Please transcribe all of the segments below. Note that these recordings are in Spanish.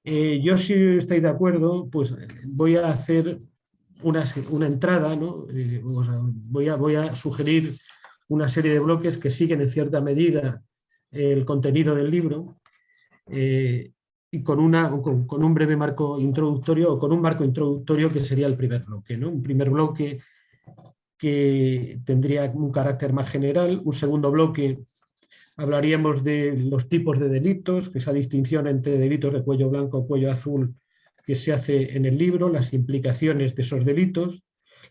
Yo, si estáis de acuerdo, pues voy a hacer una entrada, ¿no? O sea, voy a sugerir una serie de bloques que siguen en cierta medida el contenido del libro, y con un breve marco introductorio, o con un marco introductorio que sería el primer bloque, ¿no? Un primer bloque que tendría un carácter más general. Un segundo bloque hablaríamos de los tipos de delitos, que esa distinción entre delitos de cuello blanco o cuello azul que se hace en el libro, las implicaciones de esos delitos,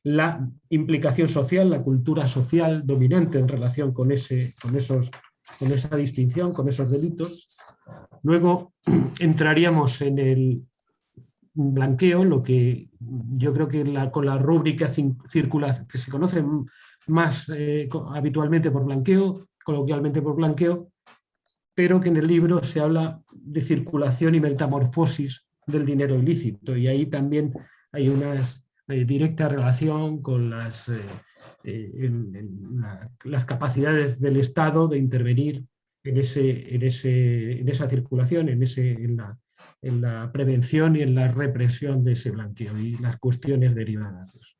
la implicación social, la cultura social dominante en relación con esa distinción, con esos delitos. Luego entraríamos en el blanqueo, lo que yo creo que con la rúbrica circular, que se conoce más habitualmente por blanqueo, coloquialmente por blanqueo, pero que en el libro se habla de circulación y metamorfosis del dinero ilícito, y ahí también hay una directa relación con las capacidades del Estado de intervenir en esa circulación, en la prevención y en la represión de ese blanqueo y las cuestiones derivadas de eso.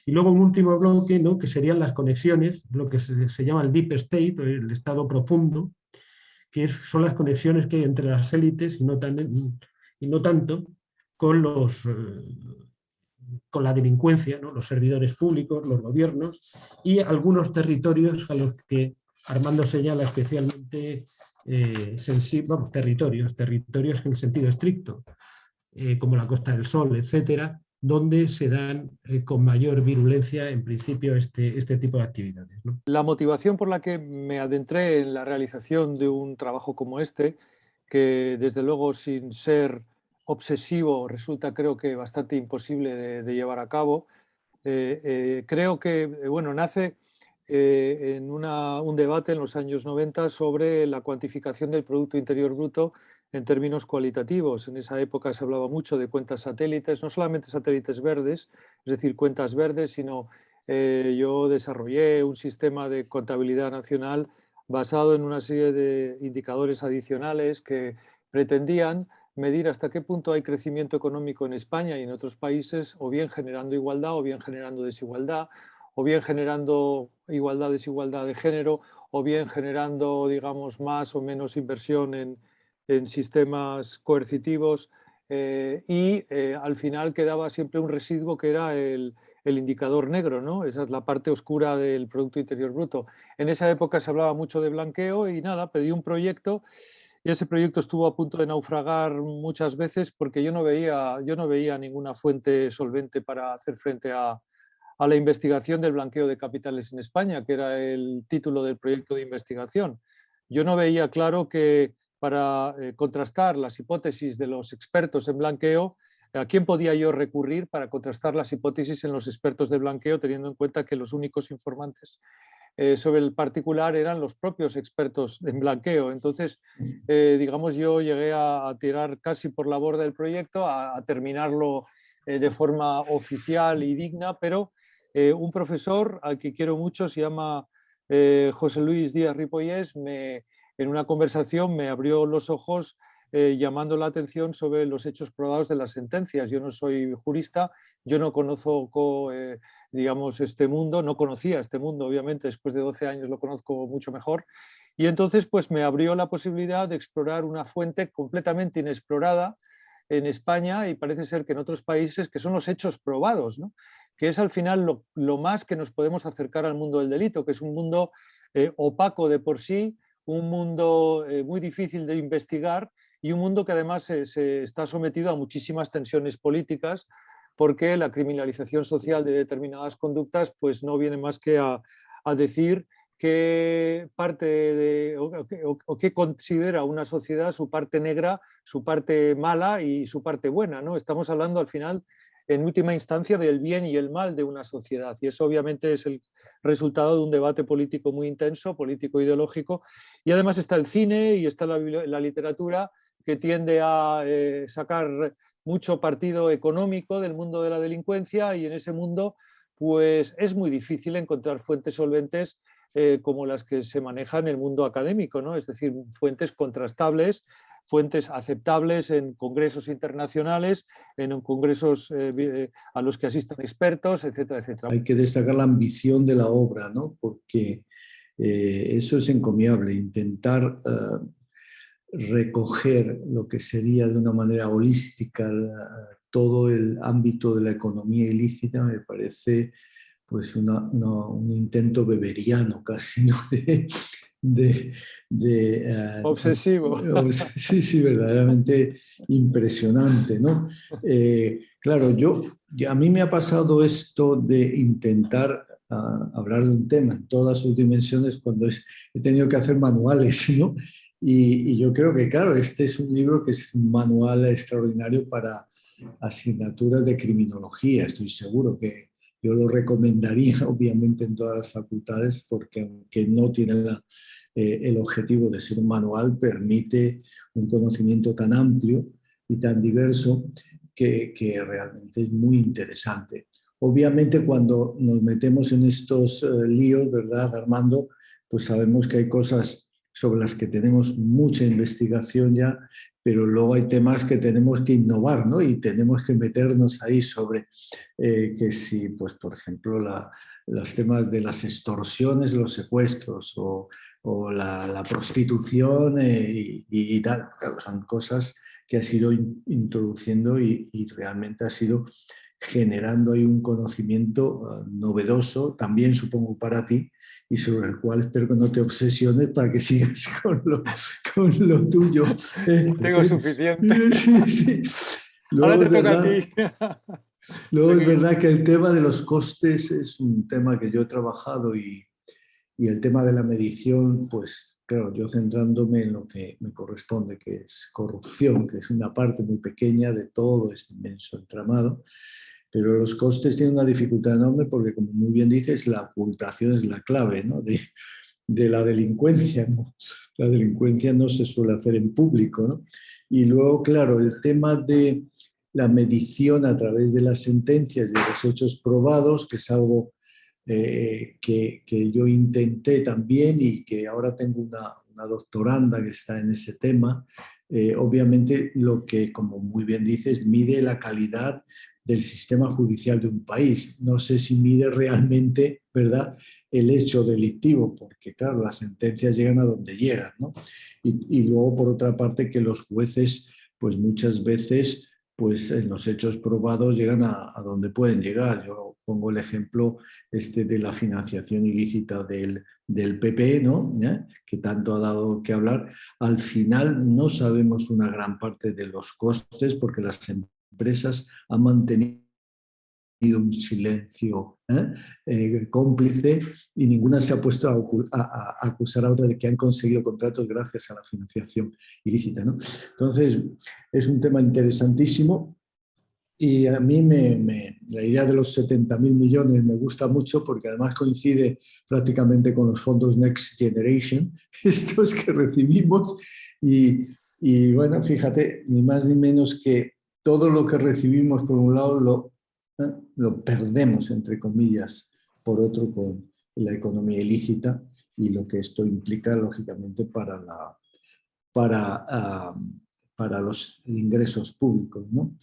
Y luego un último bloque, ¿no?, que serían las conexiones, lo que se llama el deep state, el estado profundo, que son las conexiones que hay entre las élites y no tanto con con la delincuencia, ¿no?, los servidores públicos, los gobiernos y algunos territorios a los que Armando señala especialmente territorios en el sentido estricto, como la Costa del Sol, etcétera, donde se dan con mayor virulencia, en principio, este tipo de actividades, ¿no? La motivación por la que me adentré en la realización de un trabajo como este, que desde luego sin ser obsesivo resulta, creo que bastante imposible de llevar a cabo, creo que bueno, nace en un debate en los años 90 sobre la cuantificación del Producto Interior Bruto en términos cualitativos. En esa época se hablaba mucho de cuentas satélites, no solamente satélites verdes, es decir, cuentas verdes, sino yo desarrollé un sistema de contabilidad nacional basado en una serie de indicadores adicionales que pretendían medir hasta qué punto hay crecimiento económico en España y en otros países, o bien generando igualdad, o bien generando desigualdad, o bien generando igualdad, desigualdad de género, o bien generando, digamos, más o menos inversión en sistemas coercitivos, al final quedaba siempre un residuo que era el indicador negro, ¿no? Esa es la parte oscura del Producto Interior Bruto. En esa época se hablaba mucho de blanqueo y nada, pedí un proyecto y ese proyecto estuvo a punto de naufragar muchas veces porque yo no veía ninguna fuente solvente para hacer frente a la investigación del blanqueo de capitales en España, que era el título del proyecto de investigación. Yo no veía claro que para contrastar las hipótesis de los expertos en blanqueo, ¿a quién podía yo recurrir para contrastar las hipótesis en los expertos de blanqueo, teniendo en cuenta que los únicos informantes sobre el particular eran los propios expertos en blanqueo? Entonces, digamos, yo llegué a tirar casi por la borda del proyecto, a terminarlo de forma oficial y digna, pero un profesor al que quiero mucho, se llama José Luis Díaz Ripollés, en una conversación me abrió los ojos llamando la atención sobre los hechos probados de las sentencias. Yo no soy jurista, yo no conozco, digamos, este mundo, no conocía este mundo, obviamente, después de 12 años lo conozco mucho mejor, y entonces pues me abrió la posibilidad de explorar una fuente completamente inexplorada en España y parece ser que en otros países, que son los hechos probados, ¿no? Que es al final lo más que nos podemos acercar al mundo del delito, que es un mundo opaco de por sí, un mundo muy difícil de investigar y un mundo que además se está sometido a muchísimas tensiones políticas, porque la criminalización social de determinadas conductas pues no viene más que a decir qué parte o qué considera una sociedad su parte negra, su parte mala y su parte buena, ¿no? Estamos hablando al final, en última instancia, del bien y el mal de una sociedad, y eso obviamente es el resultado de un debate político muy intenso, político-ideológico, y además está el cine y está la literatura, que tiende a sacar mucho partido económico del mundo de la delincuencia, y en ese mundo pues es muy difícil encontrar fuentes solventes como las que se manejan en el mundo académico, ¿no? Es decir, fuentes contrastables fuentes aceptables en congresos internacionales, en congresos a los que asistan expertos, etcétera, etcétera. Hay que destacar la ambición de la obra, ¿no? Porque eso es encomiable, intentar recoger lo que sería de una manera holística todo el ámbito de la economía ilícita. Me parece pues un intento weberiano casi, ¿no? Obsesivo. Sí, sí, verdaderamente impresionante, ¿no? Claro, a mí me ha pasado esto de intentar hablar de un tema en todas sus dimensiones cuando he tenido que hacer manuales, ¿no? Y yo creo que, claro, este es un libro que es un manual extraordinario para asignaturas de criminología. Estoy seguro que yo lo recomendaría, obviamente, en todas las facultades, porque aunque no tiene el objetivo de ser un manual, permite un conocimiento tan amplio y tan diverso que realmente es muy interesante. Obviamente, cuando nos metemos en estos líos, ¿verdad, Armando? Pues sabemos que hay cosas sobre las que tenemos mucha investigación ya, pero luego hay temas que tenemos que innovar, ¿no? Y tenemos que meternos ahí sobre que si, pues, por ejemplo, los temas de las extorsiones, los secuestros o la prostitución y tal, claro, son cosas que has ido introduciendo y realmente has ido generando ahí un conocimiento novedoso, también supongo para ti, y sobre el cual espero que no te obsesiones para que sigas con lo tuyo. Tengo suficiente. Sí, sí. Luego, ahora te toca a ti. Luego es verdad que el tema de los costes es un tema que yo he trabajado y el tema de la medición, pues claro, yo centrándome en lo que me corresponde, que es corrupción, que es una parte muy pequeña de todo este inmenso entramado, pero los costes tienen una dificultad enorme porque, como muy bien dices, la ocultación es la clave, ¿no? de la delincuencia, ¿no? La delincuencia no se suele hacer en público, ¿no? Y luego, claro, el tema de la medición a través de las sentencias y de los hechos probados, que es algo que yo intenté también y que ahora tengo una doctoranda que está en ese tema. Obviamente lo que, como muy bien dices, mide la calidad del sistema judicial de un país. No sé si mide realmente, ¿verdad?, el hecho delictivo, porque claro, las sentencias llegan a donde llegan, ¿no? Y luego, por otra parte, que los jueces, pues muchas veces, pues en los hechos probados llegan a donde pueden llegar. Yo pongo el ejemplo de la financiación ilícita del PP, ¿no? Que tanto ha dado que hablar. Al final no sabemos una gran parte de los costes porque las empresas han mantenido un silencio cómplice y ninguna se ha puesto a acusar a otra de que han conseguido contratos gracias a la financiación ilícita, ¿no? Entonces, es un tema interesantísimo y a mí la idea de los 70.000 millones me gusta mucho porque además coincide prácticamente con los fondos Next Generation, estos que recibimos y bueno, fíjate, ni más ni menos que todo lo que recibimos por un lado lo perdemos, entre comillas, por otro con la economía ilícita y lo que esto implica, lógicamente, para los ingresos públicos, ¿no?